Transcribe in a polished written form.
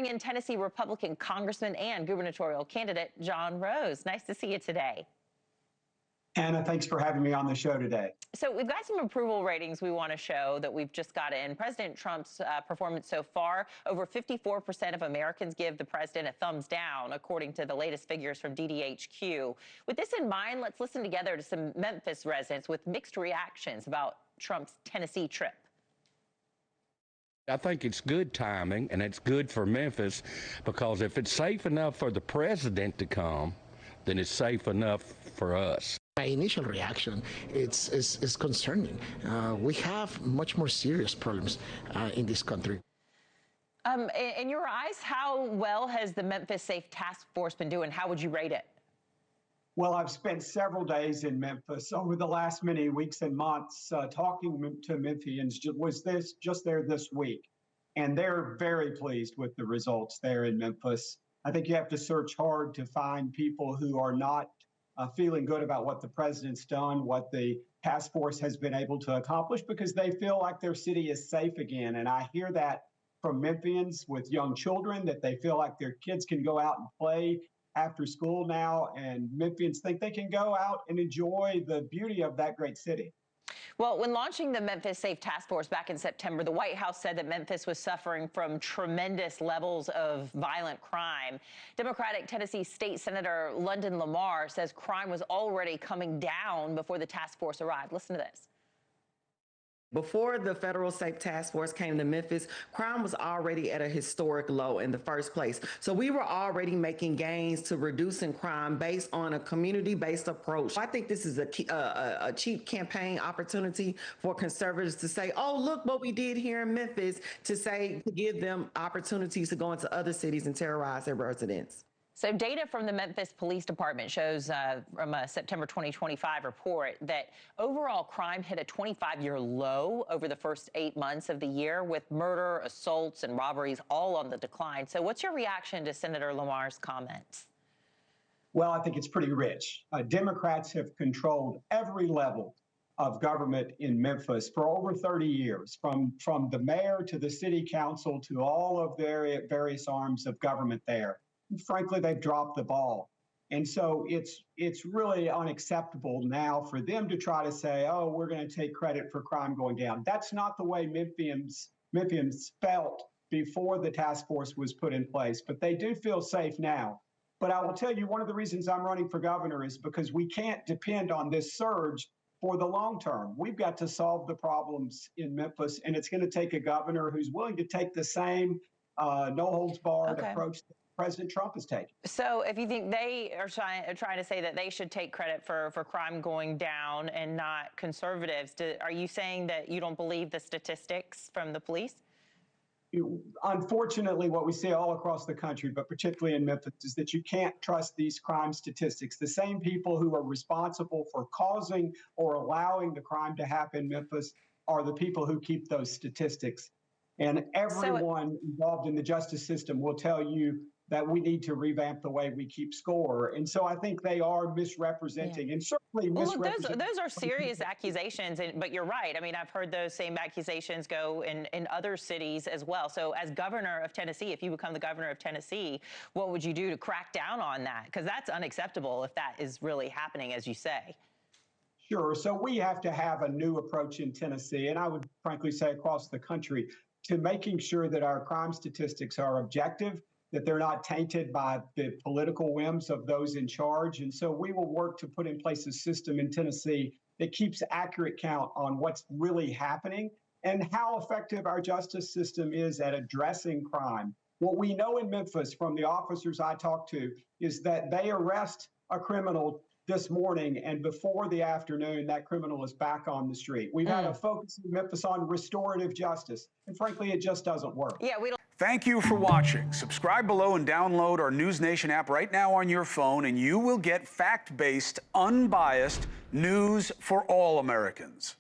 bring in Tennessee Republican Congressman and gubernatorial candidate John Rose. Nice to see you today. Anna, thanks for having me on the show today. So we've got some approval ratings we want to show that we've just got in. President Trump's performance so far, over 54% of Americans give the president a thumbs down, according to the latest figures from DDHQ. With this in mind, let's listen together to some Memphis residents with mixed reactions about Trump's Tennessee trip. I think it's good timing, and it's good for Memphis, because if it's safe enough for the president to come, then it's safe enough for us. My initial reaction is concerning. We have much more serious problems in this country. In your eyes, how well has the Memphis Safe Task Force been doing? How would you rate it? Well, I've spent several days in Memphis over the last many weeks and months talking to Memphians. Was just there this week, and they're very pleased with the results there in Memphis. I think you have to search hard to find people who are not feeling good about what the president's done, what the task force has been able to accomplish, because they feel like their city is safe again. And I hear that from Memphians with young children, that they feel like their kids can go out and play after school now, and Memphians think they can go out and enjoy the beauty of that great city. Well, when launching the Memphis Safe Task Force back in September, the White House said that Memphis was suffering from tremendous levels of violent crime. Democratic Tennessee State Senator London Lamar says crime was already coming down before the task force arrived. Listen to this. Before the Federal Safe Task Force came to Memphis, crime was already at a historic low in the first place. So we were already making gains to reducing crime based on a community-based approach. I think this is a cheap campaign opportunity for conservatives to say, oh, look what we did here in Memphis, to give them opportunities to go into other cities and terrorize their residents. So data from the Memphis Police Department shows from a September 2025 report that overall crime hit a 25-year low over the first 8 months of the year, with murder, assaults, and robberies all on the decline. So what's your reaction to Senator Lamar's comments? Well, I think it's pretty rich. Democrats have controlled every level of government in Memphis for over 30 years, from the mayor to the city council to all of their various arms of government there. Frankly, they've dropped the ball. And so it's really unacceptable now for them to try to say, oh, we're going to take credit for crime going down. That's not the way Memphians felt before the task force was put in place, but they do feel safe now. But I will tell you, one of the reasons I'm running for governor is because we can't depend on this surge for the long term. We've got to solve the problems in Memphis, and it's going to take a governor who's willing to take the same no-holds-barred approach that President Trump is taking. So if you think they are trying to say that they should take credit for crime going down and not conservatives, are you saying that you don't believe the statistics from the police? Unfortunately, what we see all across the country, but particularly in Memphis, is that you can't trust these crime statistics. The same people who are responsible for causing or allowing the crime to happen in Memphis are the people who keep those statistics. And everyone involved in the justice system will tell you that we need to revamp the way we keep score. And so I think they are misrepresenting, and certainly misrepresenting. Look, those are serious accusations, but you're right. I mean, I've heard those same accusations go in other cities as well. So as governor of Tennessee, if you become the governor of Tennessee, what would you do to crack down on that? Because that's unacceptable if that is really happening, as you say. Sure. So we have to have a new approach in Tennessee, and I would frankly say across the country, to making sure that our crime statistics are objective, that they're not tainted by the political whims of those in charge. And so we will work to put in place a system in Tennessee that keeps accurate count on what's really happening and how effective our justice system is at addressing crime. What we know in Memphis from the officers I talked to is that they arrest a criminal this morning, and before the afternoon, that criminal is back on the street. We've had a focus in Memphis on restorative justice, and frankly, it just doesn't work. Yeah, we don't. Thank you for watching. Subscribe below and download our NewsNation app right now on your phone, and you will get fact-based, unbiased news for all Americans.